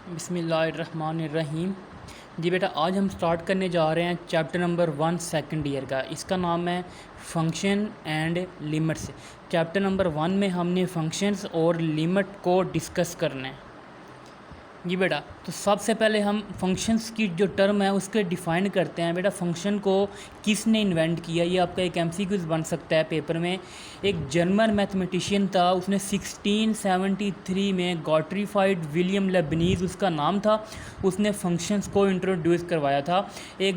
बिस्मिल्लाहिर्रहमानिर्रहीम। जी बेटा, आज हम स्टार्ट करने जा रहे हैं चैप्टर नंबर 1 सेकंड ईयर का। इसका नाम है function and limits. Chapter number 1 में हमने फंक्शंस और लिमिट को डिस्कस करना है। जी बेटा, तो सबसे पहले हम फंक्शंस की जो टर्म है उसके डिफ़ाइन करते हैं। बेटा, फंक्शन को किसने इन्वेंट किया, ये आपका एक एमसीक्यूज बन सकता है पेपर में। एक जर्मन मैथमेटिशियन था, उसने 1673 में गॉटरीफाइड विलियम लेबनीज़ उसका नाम था, उसने फंक्शंस को इंट्रोड्यूस करवाया था। एक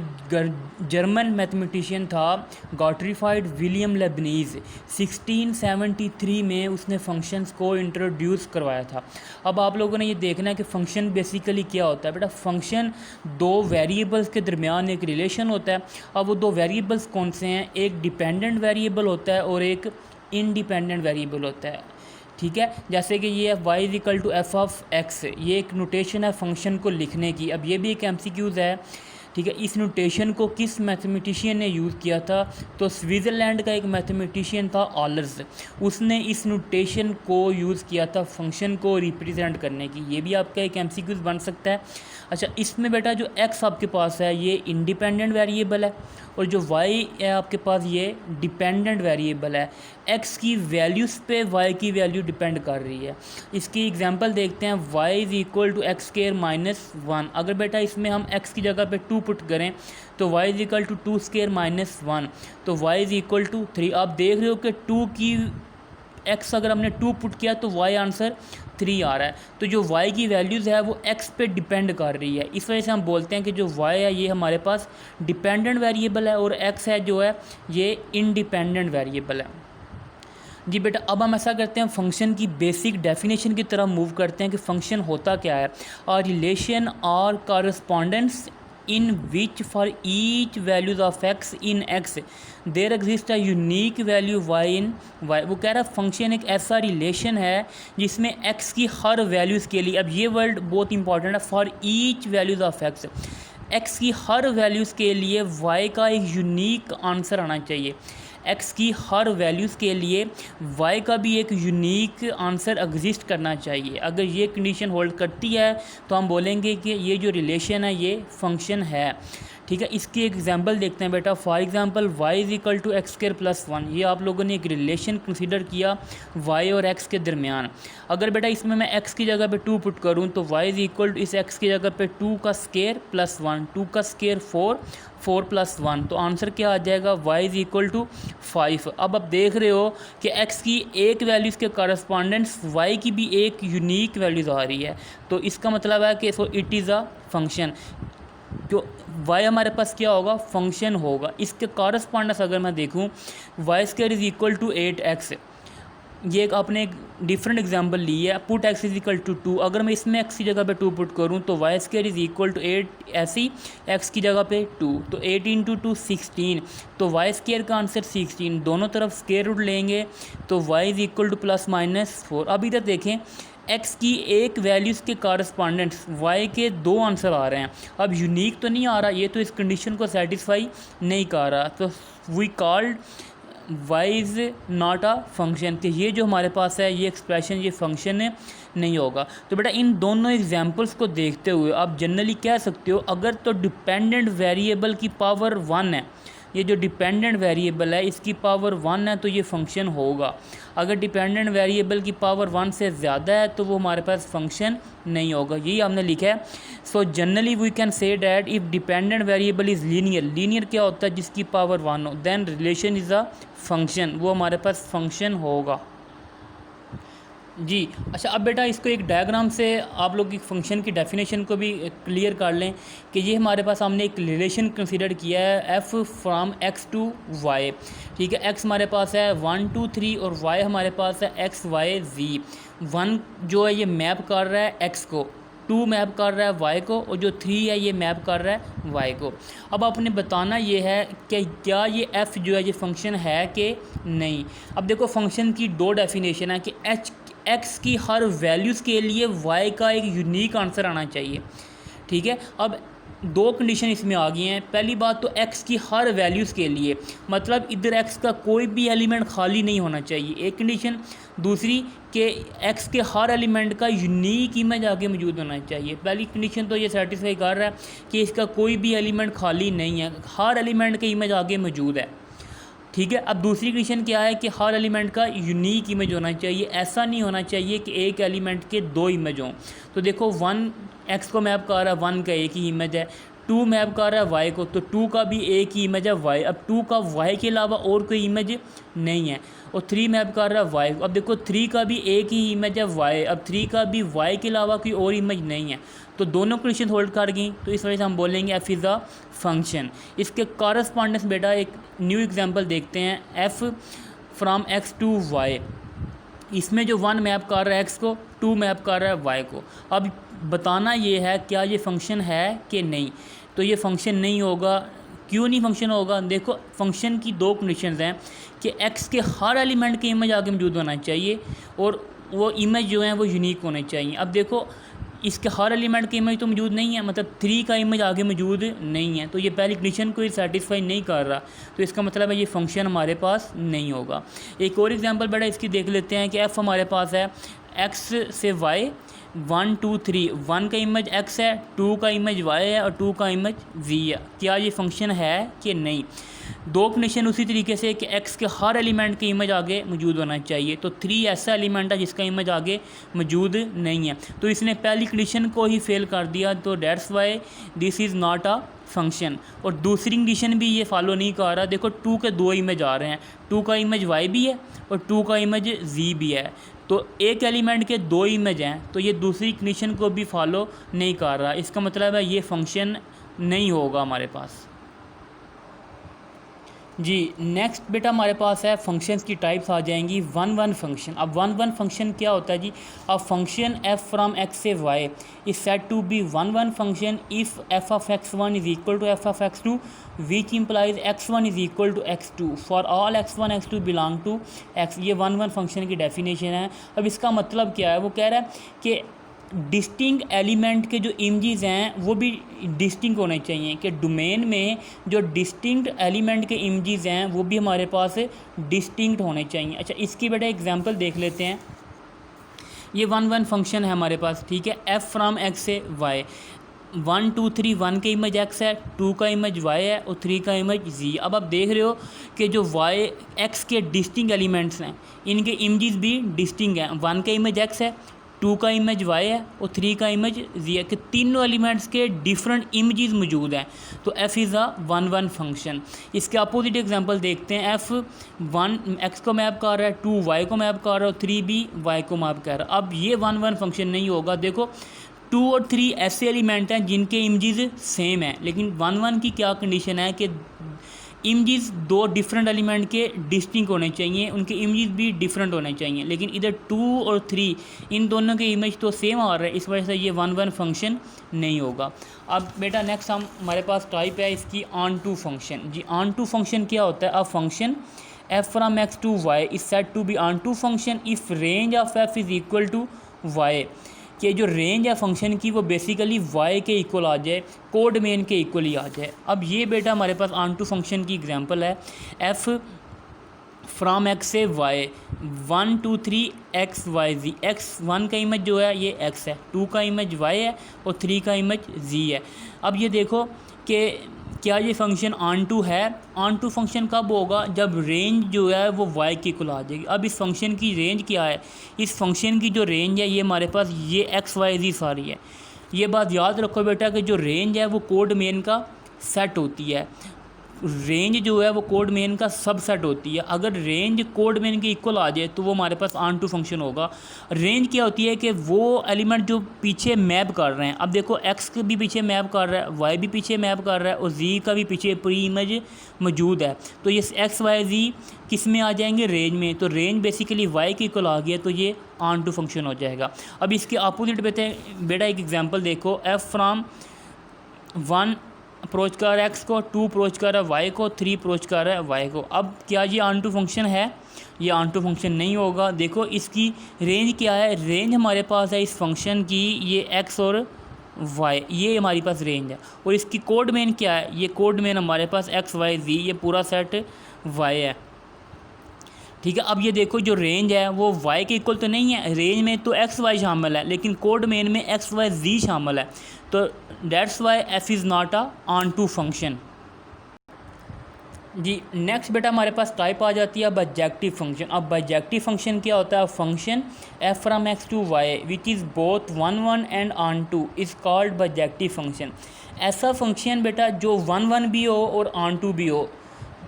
जर्मन मैथमेटिशियन था गॉटरीफाइड विलियम लेबनीज़, 1673 में उसने फंक्शंस को इंट्रोड्यूस करवाया था। अब आप लोगों ने ये देखना है कि फंक्शन बेसिकली क्या होता है। बेटा, फंक्शन दो वेरिएबल्स के दरमियान एक रिलेशन होता है। अब वो दो वेरिएबल्स कौन से हैं? एक डिपेंडेंट वेरिएबल होता है और एक इंडिपेंडेंट वेरिएबल होता है। ठीक है, जैसे कि ये y = f(x), ये एक नोटेशन है फंक्शन को लिखने की। अब ये भी एक एमसीक्यूज़ है। ठीक है, इस नोटेशन को किस मैथमेटिशियन ने यूज़ किया था? तो स्विट्ज़रलैंड का एक मैथमेटिशियन था ऑलर्स, उसने इस नोटेशन को यूज़ किया था फंक्शन को रिप्रेजेंट करने की। ये भी आपका एक एमसीक्यूज़ बन सकता है। अच्छा, इसमें बेटा जो x आपके पास है ये इंडिपेंडेंट वेरिएबल है और जो y है आपके पास ये डिपेंडेंट वेरिएबल है। x की वैल्यूज़ पे y की वैल्यू डिपेंड कर रही है। इसकी एग्जांपल देखते हैं। y = x² - 1। अगर बेटा इसमें हम x की जगह पे 2 पुट करें तो y = 2² - 1, तो y = 3। आप देख रहे हो कि 2 की x अगर हमने 2 पुट किया तो y आंसर 3 आ रहा है। तो जो y की वैल्यूज़ है वो x पे डिपेंड कर रही है। इस वजह से हम बोलते हैं कि जो y है ये हमारे पास डिपेंडेंट वेरिएबल है और x है जो है ये इंडिपेंडेंट वेरिएबल है। जी बेटा, अब हम ऐसा करते हैं, फंक्शन की बेसिक डेफिनेशन की तरफ मूव करते हैं कि फ़ंक्शन होता क्या है। और रिलेशन और correspondence in which for each values of x in x there exists a unique value y in y। वो कह रहा है फंक्शन एक ऐसा रिलेशन है जिसमें x की हर वैल्यूज़ के लिए, अब ये वर्ड बहुत इंपॉर्टेंट है, for each values of x की हर वैल्यूज़ के लिए y का एक यूनिक आंसर आना चाहिए। x की हर वैल्यूज़ के लिए y का भी एक यूनिक आंसर एग्जिस्ट करना चाहिए। अगर ये कंडीशन होल्ड करती है तो हम बोलेंगे कि ये जो रिलेशन है ये फंक्शन है। ठीक है, इसकी एग्जांपल देखते हैं बेटा। फॉर एग्जांपल y = x² + 1, ये आप लोगों ने एक रिलेशन कंसीडर किया y और x के दरमियान। अगर बेटा इसमें मैं x की जगह पे 2 पुट करूं तो y = इस x की जगह पे 2 का स्क्वायर + 1, 2 का स्क्वायर 4, 4 + 1, तो आंसर क्या आ जाएगा? y = 5। अब आप देख रहे हो कि x की एक वैल्यूज़ के कॉरस्पॉन्डेंट्स y की भी एक यूनिक वैल्यूज़ आ रही है, तो इसका मतलब है कि so it is a function. जो y हमारे पास क्या होगा? फंक्शन होगा। इसके कॉरस्पॉन्डेंस अगर मैं देखूं, y² = 8x, ये एक आपने एक डिफरेंट एग्जांपल ली है। पुट x = 2, अगर मैं इसमें x की जगह पे 2 पुट करूं तो y² = 8, ऐसी x की जगह पे 2, तो 8 × 2 16, तो y² का आंसर 16। दोनों तरफ स्क्वायर रूट लेंगे तो y = ±4। अब इधर देखें, x की एक वैल्यूज़ के कॉरस्पॉन्डेंट्स y के 2 आंसर आ रहे हैं। अब यूनिक तो नहीं आ रहा, ये तो इस कंडीशन को सेटिस्फाई नहीं कर रहा, तो we called y is not a function, कि ये जो हमारे पास है ये एक्सप्रेशन ये फंक्शन नहीं होगा। तो बेटा इन दोनों एग्जांपल्स को देखते हुए आप जनरली कह सकते हो, अगर तो डिपेंडेंट वेरिएबल की पावर 1 है, ये जो डिपेंडेंट वेरिएबल है इसकी पावर 1 है तो ये फंक्शन होगा। अगर डिपेंडेंट वेरिएबल की पावर 1 से ज़्यादा है तो वो हमारे पास फंक्शन नहीं होगा। यही हमने लिखा है। So generally we can say that if dependent variable is linear, linear क्या होता है? जिसकी पावर 1 हो, then relation is a function, वो हमारे पास फंक्शन होगा। जी अच्छा, अब बेटा इसको एक डायग्राम से आप लोग एक फंक्शन की डेफिनेशन को भी क्लियर कर लें कि ये हमारे पास हमने एक रिलेशन कंसीडर किया है f from x to y। ठीक है, x हमारे पास है 1 2 3 और y हमारे पास है x y z। 1 जो है ये मैप कर रहा है x को, 2 मैप कर रहा है y को, और जो 3 है ये मैप कर रहा है y को। अब आपने बताना ये है कि क्या ये f जो है ये फंक्शन है कि नहीं। अब देखो फंक्शन की 2 डेफिनेशन है कि x की हर वैल्यूज़ के लिए y का एक यूनिक आंसर आना चाहिए। ठीक है, अब दो कंडीशन इसमें आ गई हैं। पहली बात तो x की हर वैल्यूज़ के लिए, मतलब इधर x का कोई भी एलिमेंट खाली नहीं होना चाहिए, एक कंडीशन। दूसरी कि x के हर एलिमेंट का यूनिक इमेज आगे मौजूद होना चाहिए। पहली कंडीशन तो ये सेटिस्फाई कर रहा है कि इसका कोई भी एलिमेंट खाली नहीं है, हर एलिमेंट के इमेज आगे मौजूद है, ठीक है। अब दूसरी कंडीशन क्या है कि हर एलिमेंट का यूनिक इमेज होना चाहिए, ऐसा नहीं होना चाहिए कि एक एलिमेंट के दो इमेज हों। तो देखो 1 x को मैप कर रहा है, 1 का एक ही इमेज है। 2 मैप कर रहा है y को, तो 2 का भी एक ही इमेज है y। अब 2 का y के अलावा और कोई इमेज नहीं है। और 3 मैप कर रहा है y को, अब देखो 3 का भी एक ही इमेज है y। अब 3 का भी y के अलावा कोई और इमेज नहीं है, तो दोनों कंडीशन होल्ड कर गई। तो इस वजह से हम बोलेंगे f इज़ अ फंक्शन। इसके कॉरस्पॉन्डेंस बेटा एक न्यू एग्जांपल देखते हैं, f from x to y। इसमें जो 1 मैप कर रहा है x को, 2 मैप कर रहा है y को। अब बताना ये है क्या ये फंक्शन है कि नहीं। तो ये फंक्शन नहीं होगा। क्यों नहीं फंक्शन होगा? देखो फंक्शन की दो कंडीशंस हैं कि x के हर एलिमेंट के इमेज आगे मौजूद होना चाहिए और वो इमेज जो है वो यूनिक होने चाहिए। अब देखो इसके हर एलिमेंट के इमेज तो मौजूद नहीं है, मतलब 3 का इमेज आगे मौजूद नहीं है, तो ये पहली कंडीशन को सेटिस्फाई नहीं कर रहा, तो इसका मतलब है ये फंक्शन हमारे पास नहीं होगा। एक और एग्जांपल बेटा इसकी देख लेते हैं कि f हमारे पास है x से y 1 2 3, 1 का इमेज x है, 2 का इमेज y है और 2 का इमेज z है। क्या ये फंक्शन है कि नहीं? दो कंडीशन उसी तरीके से कि x के हर एलिमेंट के इमेज आगे मौजूद होना चाहिए, तो 3 ऐसा एलिमेंट है जिसका इमेज आगे मौजूद नहीं है, तो इसने पहली कंडीशन को ही फेल कर दिया, तो that's why this is not a function. और दूसरी कंडीशन भी ये फॉलो नहीं कर रहा। देखो 2 के दो इमेज आ रहे हैं, 2 का इमेज y भी है और 2 का इमेज z भी है, तो एक एलिमेंट के दो इमेज हैं, तो ये दूसरी कंडीशन को भी फॉलो नहीं कर रहा। इसका मतलब है ये फंक्शन नहीं होगा हमारे पास जी। नेक्स्ट बेटा हमारे पास है फंक्शंस की टाइप्स आ जाएंगी। 1 फंक्शन। अब 1 फंक्शन क्या होता है जी? अब फंक्शन f फ्रॉम x से y is said to be 1 function if f of x1 is equal to f of x2 which implies x1 is equal to x2 for all x1 x2 belong to x। ये 1 function की definition है। अब इसका मतलब क्या है? वो कह रहा है कि डिस्टिंक्ट एलिमेंट के जो इमेजेस हैं वो भी डिस्टिंक्ट होने चाहिए, कि डोमेन में जो डिस्टिंक्ट एलिमेंट के इमेजेस हैं वो भी हमारे पास डिस्टिंक्ट होने चाहिए। अच्छा इसकी बेटा एग्जांपल देख लेते हैं। ये 1 फंक्शन है हमारे पास, ठीक है। f फ्रॉम x से y 1 2 3, 1 के इमेज x है, 2 का इमेज y है और 3 का इमेज z। अब आप देख रहे हो कि जो y x के डिस्टिंक्ट एलिमेंट्स हैं इनके इमेजेस भी डिस्टिंक्ट हैं। 1 का इमेज x है, 2 का इमेज y है और 3 का इमेज z है, कि तीनों एलिमेंट्स के डिफरेंट इमेजेस मौजूद हैं, तो f इज़ अ 1 फंक्शन। इसके अपोजिट एग्जांपल देखते हैं। f 1 x को मैप कर रहा है, 2 y को मैप कर रहा है और 3 भी y को मैप कर रहा है। अब ये 1 फंक्शन नहीं होगा। देखो 2 और 3 ऐसे एलिमेंट हैं जिनके इमेजेस सेम हैं, लेकिन 1 की क्या कंडीशन है कि इमेजेस दो डिफरेंट एलिमेंट के डिस्टिंक्ट होने चाहिए, उनके इमेजेस भी डिफरेंट होने चाहिए, लेकिन इधर 2 और 3 इन दोनों के इमेज तो सेम आ रहे हैं, इस वजह से ये 1 फंक्शन नहीं होगा। अब बेटा नेक्स्ट हमारे पास टाइप है इसकी ऑन टू फंक्शन जी। ऑन टू फंक्शन क्या होता है? A function f from x to y is said to be onto function if range of f is equal to y, कि जो रेंज है फंक्शन की वो बेसिकली y के इक्वल आ जाए, कोड मेन के इक्वल ही आ जाए। अब ये बेटा हमारे पास ऑन टू फंक्शन की एग्जांपल है। f फ्रॉम x से y 1 2 3 x y z। x 1 का इमेज जो है ये x है, 2 का इमेज y है और 3 का इमेज z है। अब ये देखो कि क्या ये फंक्शन ऑन टू है? ऑन टू फंक्शन कब होगा? जब रेंज जो है वो y के इक्वल आ जाएगी। अब इस फंक्शन की रेंज क्या है? इस फंक्शन की जो रेंज है ये हमारे पास ये x y z सारी है। ये बात याद रखो बेटा कि जो रेंज है वो कोड मेन का सेट होती है, रेंज जो है वो कोड मेन का सबसेट होती है। अगर रेंज कोड मेन के इक्वल आ जाए तो वो हमारे पास ऑन टू फंक्शन होगा। रेंज क्या होती है कि वो एलिमेंट जो पीछे मैप कर रहे हैं, अब देखो x भी पीछे मैप कर रहा है, y भी पीछे मैप कर रहा है और z का भी पीछे प्री इमेज मौजूद है, तो ये x y z किस में आ जाएंगे? रेंज में। तो रेंज बेसिकली y के इक्वल आ गया, तो ये ऑन टू फंक्शन हो जाएगा। अब इसके अपोजिट बेटा एक एग्जाम्पल देखो। f फ्राम 1 अप्रोच कर रहा है x को, 2 अप्रोच कर रहा है y को, 3 अप्रोच कर रहा है y को। अब क्या ये ऑन टू फंक्शन है? ये ऑन टू फंक्शन नहीं होगा। देखो इसकी रेंज क्या है? रेंज हमारे पास है इस फंक्शन की ये x और वाई, ये हमारे पास रेंज है। और इसकी कोड मेन क्या है, ये कोड मेन हमारे पास एक्स वाई जी, ये पूरा सेट वाई है। ठीक है, अब ये देखो जो रेंज है वो वाई के इक्वल तो नहीं है, रेंज में तो एक्स वाई शामिल है लेकिन कोड मेन में एक्स वाई जी शामिल है, तो that's why f is not a onto function. जी नेक्स्ट बेटा हमारे पास टाइप आ जाती है बाइजेक्टिव फंक्शन। अब बाइजेक्टिव फंक्शन क्या होता है, function f from x to y which is both one one and onto is called bijective function. ऐसा फंक्शन बेटा जो वन वन भी हो और ऑन टू भी हो,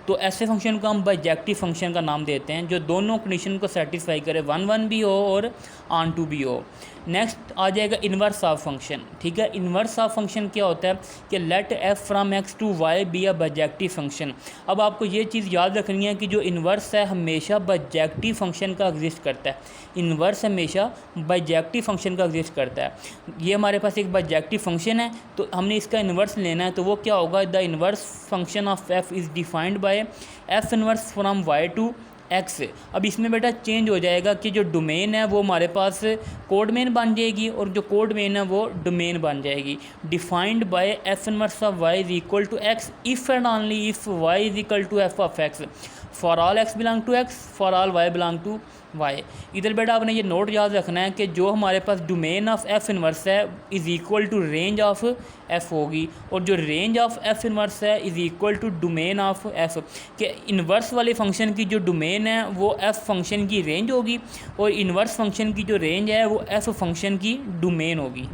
तो ऐसे फंक्शन को हम बाइजेक्टिव फंक्शन का नाम देते हैं, जो दोनों कंडीशन को सेटिस्फाई करे, वन वन भी हो और ऑन टू भी हो। नेक्स्ट आ जाएगा इन्वर्स ऑफ फंक्शन। ठीक है, इन्वर्स ऑफ फंक्शन क्या होता है कि let f from x to y be a bijective function. अब आपको ये चीज़ याद रखनी है कि जो इन्वर्स है हमेशा बाइजेक्टिव फंक्शन का एग्जिस्ट करता है, इन्वर्स हमेशा बाइजेक्टिव फंक्शन का एग्जिस्ट करता है। ये हमारे पास एक बाइजेक्टिव फंक्शन है तो हमने इसका इन्वर्स लेना है, तो वो क्या होगा, the inverse function of f is defined by f inverse from y to x. अब इसमें बेटा चेंज हो जाएगा कि जो डोमेन है वो हमारे पास कोड मेन बन जाएगी और जो कोड मेन है वो डोमेन बन जाएगी। Defined by f inverse of y is equal to x if and only if y is equal to f of x, for all x belong to x, for all y belong to y. इधर बेटा आपने ये note याद रखना है कि जो हमारे पास डोमेन ऑफ एफ इनवर्स है is equal to range of f होगी, और जो रेंज ऑफ एफ इनवर्स है is equal to domain of f, कि इन्वर्स वाले फंक्शन की जो डोमेन है वो एफ फंक्शन की रेंज होगी और इन्वर्स फंक्शन की जो रेंज है वो एफ फंक्शन की डोमेन होगी।